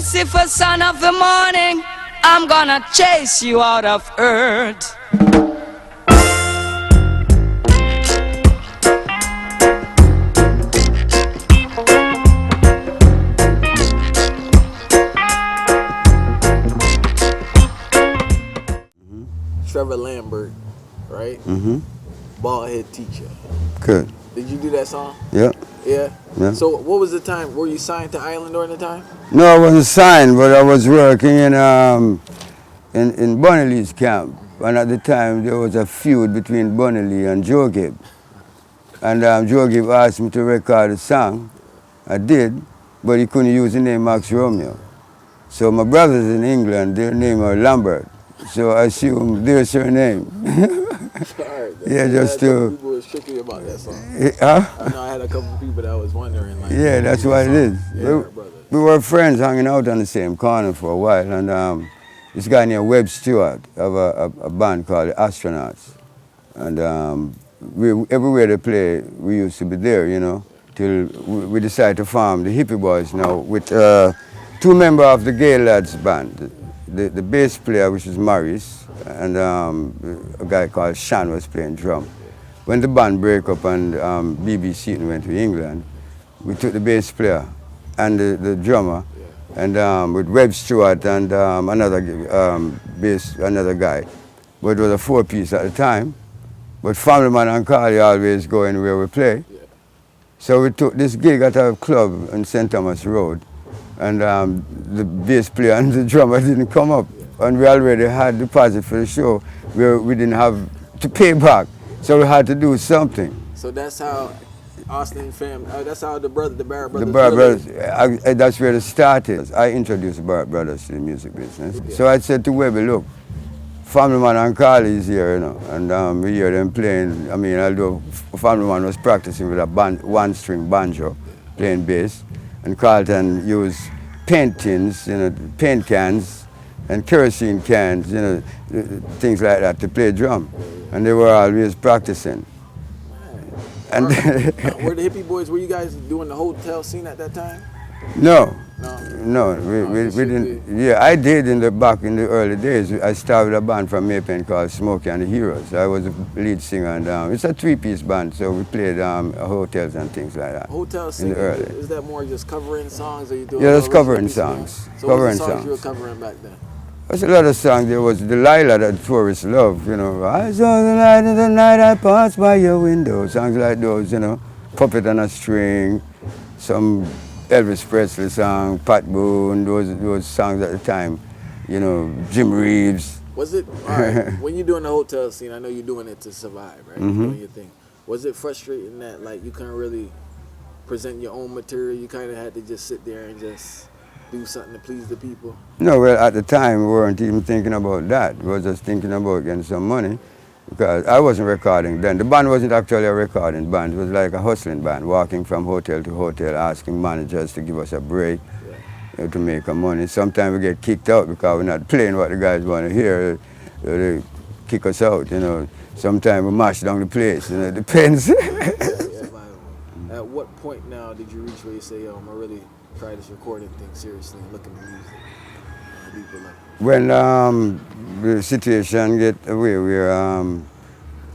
Lucifer, son of the morning, I'm gonna chase you out of earth. Trevor Lambert, right? Mm-hmm. Bald head teacher. Good. Did you do that song? Yeah. Yeah? Yeah. So what was the time? Were you signed to Island during the time? No, I wasn't signed, but I was working in Bunny Lee's camp. And at the time, there was a feud between Bunny Lee and Joe Gibb. And Joe Gibb asked me to record a song. I did, but he couldn't use the name Max Romeo. So my brothers in England, their name are Lambert. So I assumed their surname. Right, yeah, just to... People were tricky about that song. Huh? I know I had a couple people that was wondering. Like, yeah, that's what it is. Yeah, we were friends hanging out on the same corner for a while. And this guy named Webb Stewart of a band called the Astronauts. And everywhere they play, we used to be there, you know, till we decided to form the Hippie Boys now with 2 members of the Gay Lads band. The bass player, which is Maurice, and a guy called Sean was playing drum. When the band broke up and BBC went to England, we took the bass player and the drummer, and with Webb Stewart and another guy. But it was a 4-piece at the time. But Family Man and Carly always go anywhere we play. So we took this gig at a club on St. Thomas Road. And the bass player and the drummer didn't come up. And we already had deposit for the show where we didn't have to pay back. So we had to do something. So that's how Austin fam, that's how the Barrett brothers. The Barrett brothers, that's where it started. I introduced the Barrett brothers to the music business. Yeah. So I said to Webby, look, Family Man and Carly is here, you know, and we hear them playing. I mean, although Family Man was practicing with a 1-string banjo, playing bass. And Carlton used paint tins, you know, paint cans and kerosene cans, you know, things like that to play drum. And they were always practicing. And were the Hippie Boys, were you guys doing the hotel scene at that time? No, we didn't. Yeah, I did back in the early days. I started a band from Maypen called Smokey and the Heroes. I was a lead singer, and it's a 3-piece band, so we played hotels and things like that. Hotel singing, is that more just covering songs, or you doing? Yeah, that's covering songs. So covering what songs you were covering back then? There's a lot of songs. There was Delilah that tourists love, you know. I saw the light of the night, I passed by your window. Songs like those, you know. Puppet on a String, some Elvis Presley song, Pat Boone, those songs at the time, you know, Jim Reeves. Was it, all right, when you're doing the hotel scene, I know you're doing it to survive, right? Mm-hmm. You're doing your thing. Was it frustrating that, like, you couldn't really present your own material? You kind of had to just sit there and just do something to please the people? No, well, at the time, we weren't even thinking about that. We were just thinking about getting some money. Because I wasn't recording then. The band wasn't actually a recording band. It was like a hustling band, walking from hotel to hotel, asking managers to give us a break, you know, to make our money. Sometimes we get kicked out because we're not playing what the guys want to hear. They kick us out, you know. Sometimes we mash down the place, you know, it depends. At what point now did you reach where you say, yo, I'm going to really try this recording thing seriously and look at the music? When the situation get away where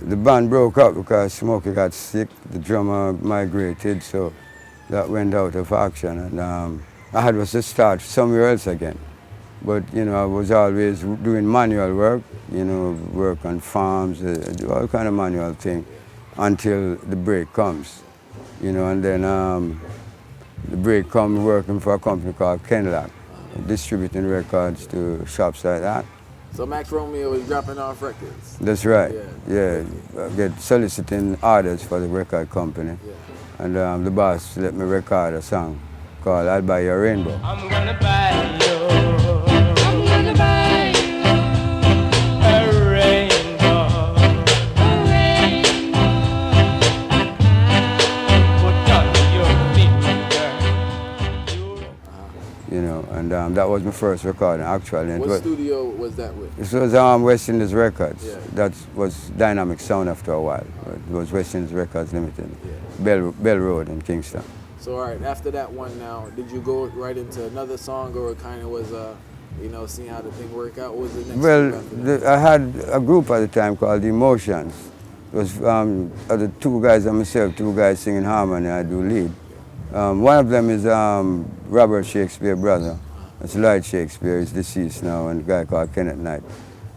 the band broke up because Smokey got sick, the drummer migrated, so that went out of action, and I had to start somewhere else again. But, you know, I was always doing manual work, you know, work on farms, do all kind of manual thing until the break comes, you know, and then the break comes working for a company called Kenlock, distributing records to shops like that. So Max Romeo is dropping off records? That's right, yeah. I get soliciting orders for the record company. Yeah. And the boss let me record a song called I'll Buy You a Rainbow. I'm gonna buy you, I'm gonna buy you a rainbow, a rainbow. Put on your finger. You know, and that was my first recording, actually. What studio was that with? This was West Indies Records. Yeah. That was Dynamic Sound after a while. It was West Indies Records Limited, Bell Road in Kingston. So all right, after that one now, did you go right into another song, or it kind of was seeing how the thing worked out? What was the next Well, group after that? I had a group at the time called The Emotions. It was the two guys and myself, two guys singing harmony, I do lead. One of them is Robert Shakespeare, brother. That's Lloyd Shakespeare, he's deceased now, and a guy called Kenneth Knight.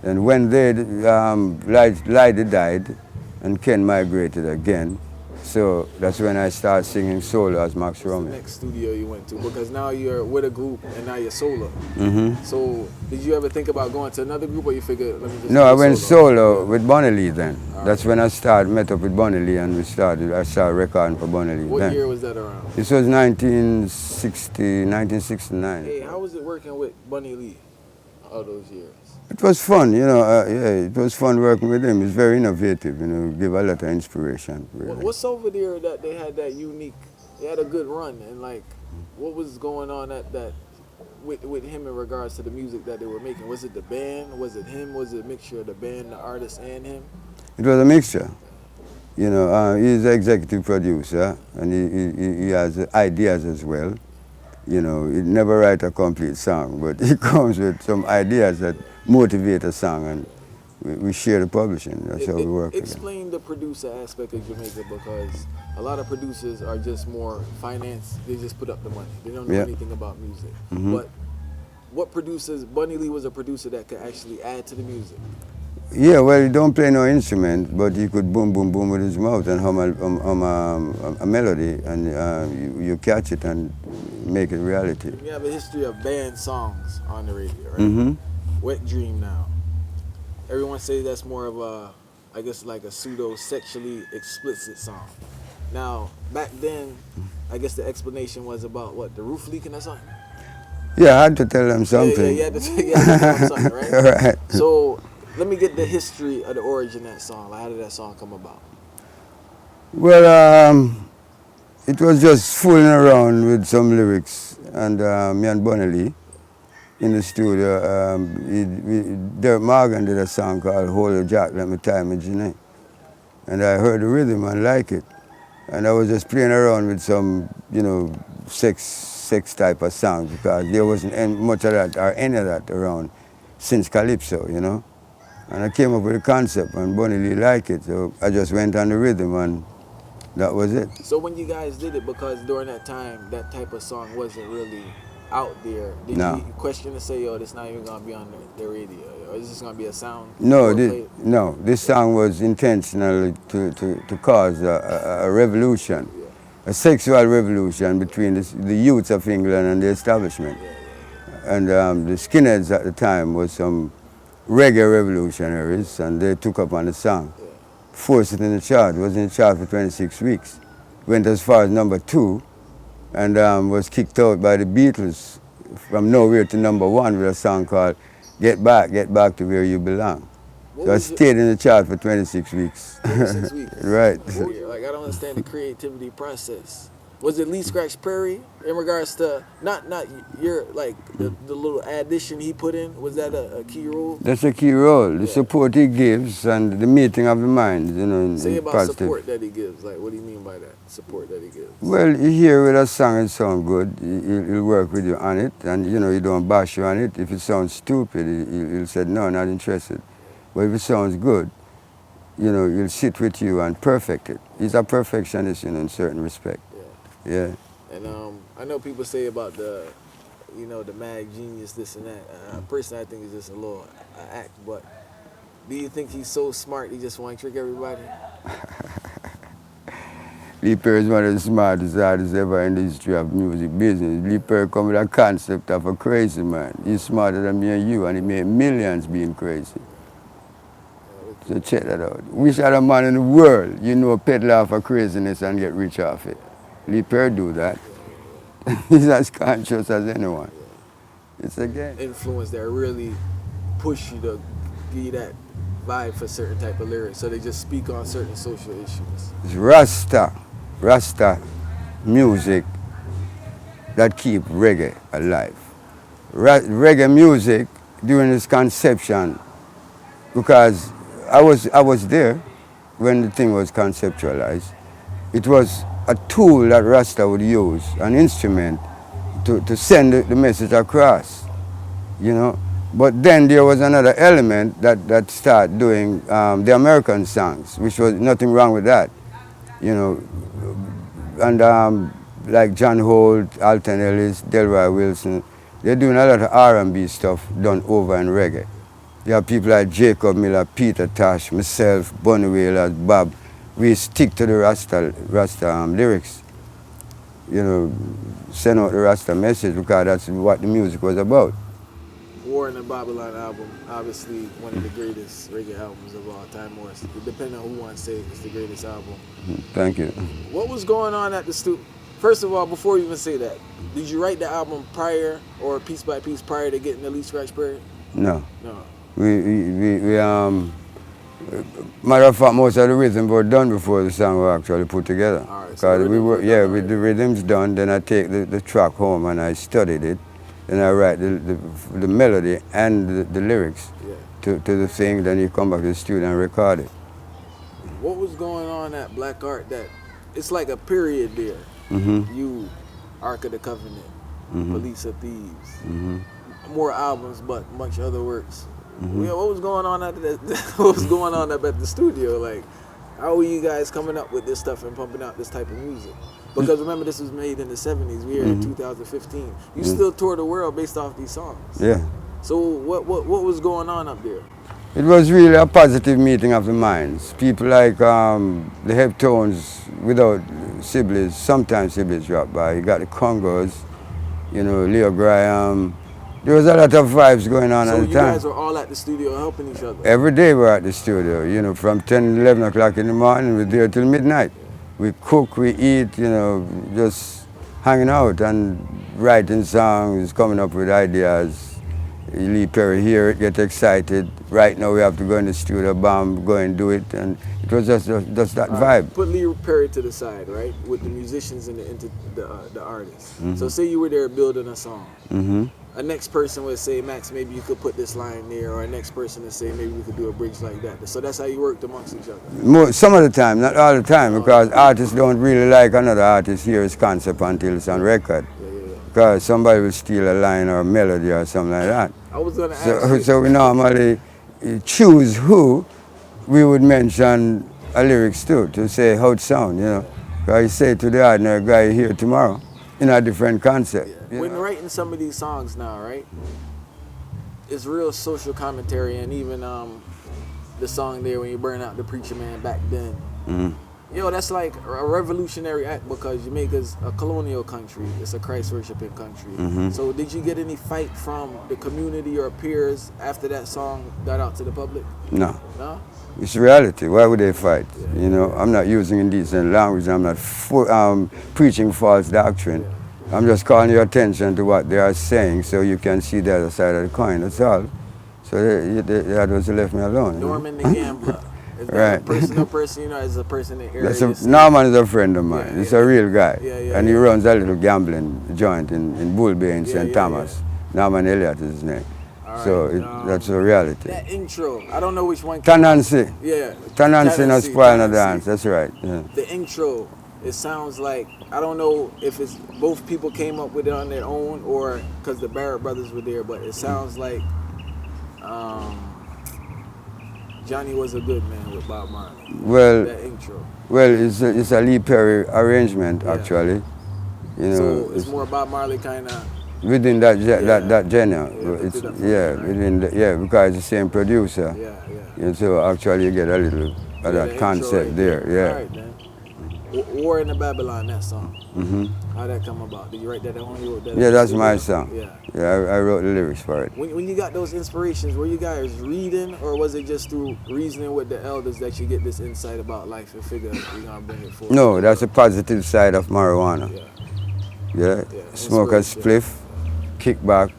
And when they, Lloyd died, and Ken migrated again, so that's when I started singing solo as Max What's the Romeo. next studio you went to? Because now you're with a group and now you're solo. Hmm. So did you ever think about going to another group, or you figured, let me just No, do I went solo? solo with Bonnie Lee then. All That's when I met up with Bonnie Lee, and I started recording for Bonnie Lee What then. year was that around? This was 1969. Hey, how was it working with Bunny Lee all those years? It was fun, yeah, it was fun working with him. He's very innovative, give a lot of inspiration. Really. What's over there that they had that unique, they had a good run, and like, what was going on at that, with him in regards to the music that they were making? Was it the band? Was it him? Was it a mixture of the band, the artist, and him? It was a mixture. He's the executive producer, and he has ideas as well. He never write a complete song, but he comes with some ideas that motivate a song, and we share the publishing. That's how we work. Explain the producer aspect of Jamaica, because a lot of producers are just more finance. They just put up the money. They don't know Yeah. anything about music. Mhm. But what producers? Bunny Lee was a producer that could actually add to the music. Yeah, well, he don't play no instrument, but he could boom, boom, boom with his mouth and hum a melody, and you catch it and make it reality. We have a history of banned songs on the radio, right? Mm-hmm. Wet Dream now. Everyone says that's more of a, I guess, like a pseudo-sexually explicit song. Now, back then, I guess the explanation was about what, the roof leaking or something? Yeah, I had to tell them something. Yeah, you had to tell them something, right? Right. So, let me get the history of the origin of that song. Like, how did that song come about? Well, it was just fooling around with some lyrics, and me and Bonnie Lee in the studio, Derek Morgan did a song called Hold Your Jack, Let Me Tie My Jeanette. And I heard the rhythm and liked it. And I was just playing around with some, sex type of songs, because there wasn't much of that or any of that around since Calypso, And I came up with a concept, and Bonnie Lee liked it, so I just went on the rhythm, and that was it. So when you guys did it, because during that time, that type of song wasn't really out there, did No. you question to say, yo, this not even going to be on the radio, or is this going to be a sound? No, play? this song was intentional to cause a revolution, a sexual revolution between the youths of England and the establishment. And the skinheads at the time was some reggae revolutionaries, and they took up on the song, forced it in the chart. It was in the chart for 26 weeks. Went as far as number 2, and was kicked out by the Beatles from nowhere to number 1 with a song called Get Back to Where You Belong. So I stayed in the chart for 26 weeks. 26 weeks. Right. Like, I don't understand the creativity process. Was it Lee Scratch Perry in regards to not your, like, the little addition he put in? Was that a key role? That's a key role. The support he gives and the meeting of the minds, Say in about positive. support that he gives. Like, what do you mean by that? Support that he gives. Well, you hear with a song it sounds good, he'll work with you on it, and you don't bash you on it. If it sounds stupid, he'll say, no, not interested. But if it sounds good, he'll sit with you and perfect it. He's a perfectionist, in certain respect. Yeah. And I know people say about the mag genius, this and that. Personally, I think it's just a little act. But do you think he's so smart he just want to trick everybody? Lee Perry is one of the smartest artists ever in the history of music business. Lee Perry come with a concept of a crazy man. He's smarter than me and you, and he made millions being crazy. So check that out. Which other man in the world peddle off of craziness and get rich off it? Lee Perry do that. He's as conscious as anyone. It's a game. Influence that really push you to give you that vibe for certain type of lyrics, so they just speak on certain social issues. It's Rasta music that keep reggae alive. Reggae music during its conception, because I was there when the thing was conceptualized. It was a tool that Rasta would use, an instrument to send the message across, you know. But then there was another element that started doing the American songs, which was nothing wrong with that, you know. And like John Holt, Alton Ellis, Delroy Wilson, they're doing a lot of R&B stuff done over in reggae. You have people like Jacob Miller, Peter Tosh, myself, Bunny Wailer, Bob. We stick to the Rasta lyrics, you know, send out the Rasta message because that's what the music was about. War in the Babylon album, obviously one of the greatest reggae albums of all time, or depending on who wants to say it's the greatest album. Thank you. What was going on at the studio? First of all, before you even say that, did you write the album prior or piece by piece prior to getting the Lee Scratch Perry? No. No. Matter of fact, most of the rhythms were done before the song was actually put together. All right, Because with the rhythms done, then I take the track home and I studied it. Then I write the melody and the lyrics to the thing. Then you come back to the studio and record it. What was going on at Black Art that it's like a period there? Mm-hmm. You, Ark of the Covenant, Mm-hmm. Police of Thieves, Mm-hmm. more albums, but much other works. Mm-hmm. Yeah, what was going on at what was going on up at the studio? Like, how were you guys coming up with this stuff and pumping out this type of music? Because remember, this was made in the 70s. We are in 2015. You still tour the world based off these songs. Yeah. So what was going on up there? It was really a positive meeting of the minds. People like the Heptones, without Sibley's, sometimes Sibley's dropped by. You got the Congos, you know, Leo Graham. There was a lot of vibes going on at the time. So you guys were all at the studio helping each other? Every day we're at the studio, you know, from 10, 11 o'clock in the morning, we're there till midnight. We cook, we eat, you know, just hanging out and writing songs, coming up with ideas. Lee Perry hear it, get excited. Right now we have to go in the studio, bam, go and do it. And it was just that vibe. Put Lee Perry to the side, right? With the musicians and the artists. Mm-hmm. So say you were there building a song. Mm-hmm. A next person would say, Max, maybe you could put this line there, or a next person would say, maybe we could do a bridge like that. So that's how you worked amongst each other? Some of the time, not all the time, because artists don't really like another artist hear his concept until it's on record. Because somebody will steal a line or a melody or something like that. I was going to ask you. So we normally choose who we would mention a lyrics to say how it sound, you know. Because you say to the ordinary guy here tomorrow in a different concept. When writing some of these songs now, right, it's real social commentary, and even the song there when you burn out the preacher man back then. Mm-hmm. You know, that's like a revolutionary act because Jamaica's a colonial country. It's a Christ-worshiping country. Mm-hmm. So did you get any fight from the community or peers after that song got out to the public? No. No? It's reality. Why would they fight? You know, I'm not using indecent language. I'm not preaching false doctrine. I'm just calling your attention to what they are saying so you can see the other side of the coin. That's all. So they had to left me alone. Norman the Gambler. Is that a personal person, you know, as a person in the area? Norman is a friend of mine. He's a real guy. And he yeah. runs a little gambling joint in Bull Bay in St. Thomas. Norman Elliott is his name. Right, so that's a reality. That intro, I don't know which one. Tanansi. Yeah. Tanansi no spoil no dance. That's right. Yeah. The intro, it sounds like, I don't know if it's both people came up with it on their own or because the Barrett brothers were there, but it sounds like Johnny Was a Good Man with Bob Marley. Well, that intro. Well, it's a Lee Perry arrangement actually. You know, so it's more Bob Marley kind of. Within that genre, because it's the same producer. And so actually you get a little of that concept there. All right, then. War in the Babylon, that song. Mm-hmm. How that come about? Did you write that on? You wrote that? Yeah, that's my song. Yeah, I wrote the lyrics for it. When you got those inspirations, were you guys reading, or was it just through reasoning with the elders that you get this insight about life and figure you're gonna bring it forward? No, that's a positive side of marijuana. Yeah. Smoke a spliff, kick back,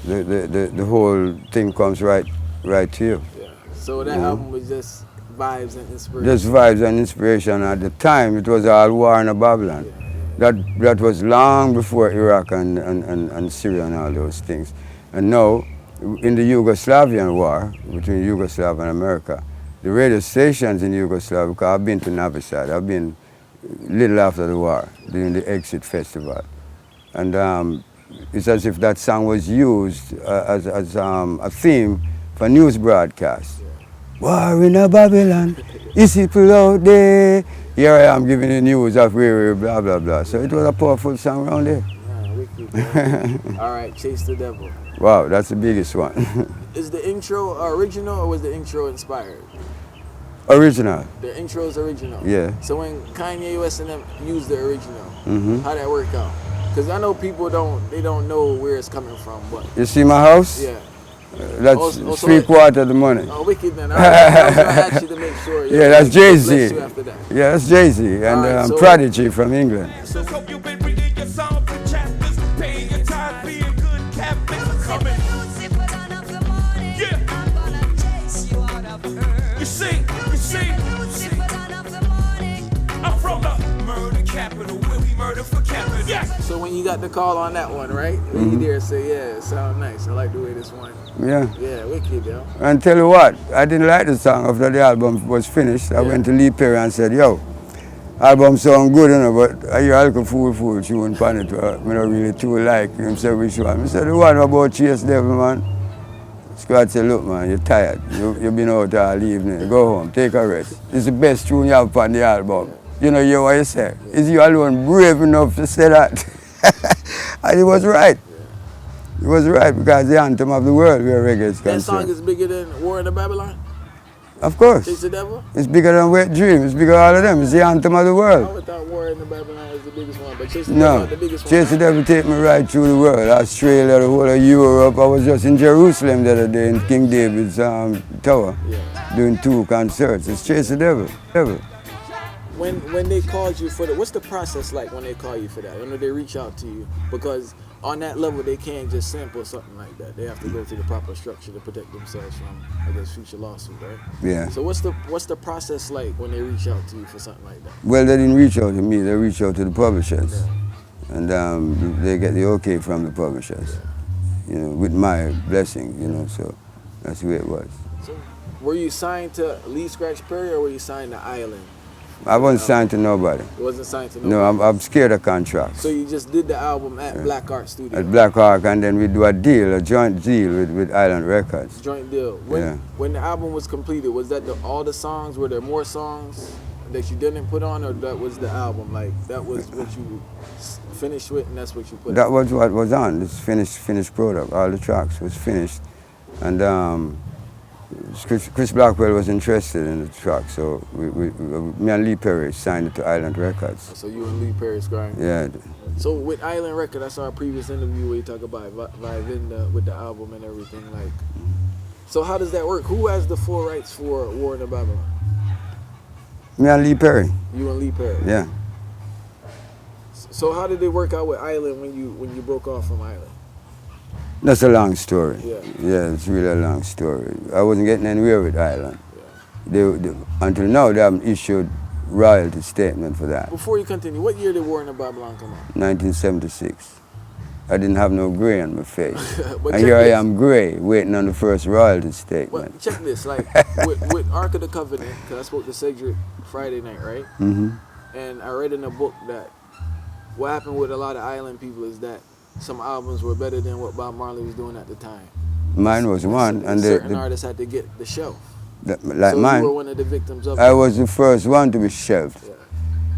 the whole thing comes right to you. Yeah. So that album was just vibes and inspiration. Just vibes and inspiration. At the time, it was all war in Babylon. That was long before Iraq and Syria and all those things. And now, in the Yugoslavian war between Yugoslavia and America, the radio stations in Yugoslavia, because I've been to Novi Sad, I've been little after the war, during the Exit Festival. And it's as if that song was used as a theme for news broadcasts. War in a Babylon, is people out there? Here I am giving the news of where blah blah blah. So it was a powerful song around there. Man, wicked. All right, Chase the Devil. Wow, that's the biggest one. Is the intro original or was the intro inspired? Original. The intro is original. Yeah. So when Kanye West and them used the original, how that work out? Because I know people don't know where it's coming from. But You see my house? yeah. That's Also, 3/4 of the money. Oh, wicked then. All right. I was gonna ask you to make sure. Yeah, that's Jay-Z. Bless you after that. Yeah, that's Jay-Z and Alright, so- Prodigy from England. Just hope you've been reading your songs and chapters, paying your time, being good Catholics. Coming. Yeah. You see, I'm from the murder capital, where we murder for capital. Yeah. So when you got the call on that one, right? When you there say, yeah, it sound nice. I like the way this one. Yeah. Yeah, wicked, yo. And tell you what, I didn't like the song after the album was finished. I went to Lee Perry and said, yo, album sound good, you know, but I hear Alka Fool tune on it. I don't really too like him. Say which one? I said, the one about Chase Devil, man. Scott said, look, man, you're tired. You've been out all evening. Go home, take a rest. It's the best tune you have on the album. You know, hear what you say. Is you alone brave enough to say that? And he was right. He was right, because the anthem of the world where reggae is That song concerned. is bigger than War in the Babylon? Of course. Chase the Devil? It's bigger than Wet Dream. It's bigger than all of them. It's the anthem of the I world. always thought War in the Babylon was the biggest one, but Chase the Devil No. is the biggest one. Chase the Devil take me right through the world. Australia, the whole of Europe. I was just in Jerusalem the other day in King David's tower doing 2 concerts. It's Chase the Devil. When they called you for what's the process like when they call you for that? When they reach out to you? Because on that level, they can't just sample something like that. They have to go through the proper structure to protect themselves from, I guess, future lawsuit, right? Yeah. So what's the process like when they reach out to you for something like that? Well, they didn't reach out to me. They reached out to the publishers. And they get the okay from the publishers. You know, with my blessing, you know, so that's the way it was. So were you signed to Lee Scratch Perry or were you signed to Island? I wasn't signed to nobody. It wasn't signed to nobody? No, I'm scared of contracts. So you just did the album at Black Art Studio? At Black Hawk, and then we do a joint deal with Island Records. Joint deal. When the album was completed, was that all the songs? Were there more songs that you didn't put on, or that was the album? Like that was what you finished with, and that's what you put. That was what was on. This finished product. All the tracks was finished, and Chris Blackwell was interested in the track, so me and Lee Perry signed it to Island Records. So you and Lee Perry scoring. Yeah. So with Island Records, I saw a previous interview where you talk about Vivinda with the album and everything. Like, so how does that work? Who has the full rights for War in the Babylon? Me and Lee Perry. You and Lee Perry. Yeah. So how did it work out with Island when you broke off from Island? That's a long story. Yeah. It's really a long story. I wasn't getting anywhere with Island. Yeah. They, until now, they haven't issued royalty statement for that. Before you continue, what year did War in the Babylon come out? 1976. I didn't have no gray on my face. But And check here I this. am gray, waiting on the first royalty Well, statement. check this. Like with Ark of the Covenant, because I spoke to Cedric Friday night, right? Mm-hmm. And I read in a book that what happened with a lot of Island people is that some albums were better than what Bob Marley was doing at the time. Mine was one, and certain artists had to get the shelf. like so mine, you were one of the victims of I it. was the first one to be shelved. Yeah.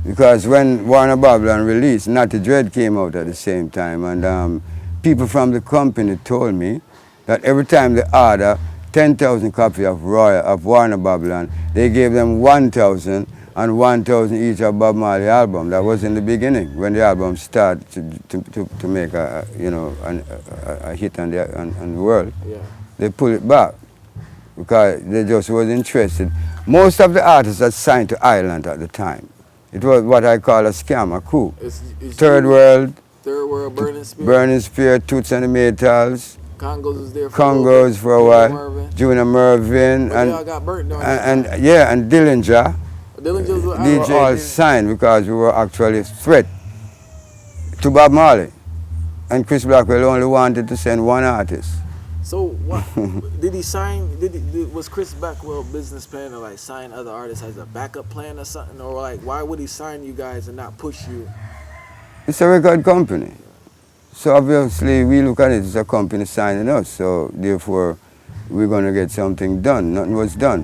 Because when Warner Babylon released, Natty Dread came out at the same time, and people from the company told me that every time they order 10,000 copies of Warner Babylon, they gave them 1,000 and 1,000 each of Bob Marley album. That was in the beginning, when the album started to make a hit on the world. Yeah. They pulled it back because they just wasn't interested. Most of the artists that signed to Island at the time, it was what I call a scam, a coup. It's Third World, Burning Spear. Burning Spear, Toots and the Maytals, Congos was there for Congos for a Junior while, Mervin. Junior Mervin, But they all got burnt during that and time. yeah, and Dillinger. Dillinger's with They were all signed because we were actually a threat to Bob Marley. And Chris Blackwell only wanted to send one artist. So what did he sign? Was Chris Blackwell business plan to like sign other artists as a backup plan or something, or like why would he sign you guys and not push you? It's a record company. So obviously we look at it as a company signing us. So therefore we're going to get something done. Nothing was done.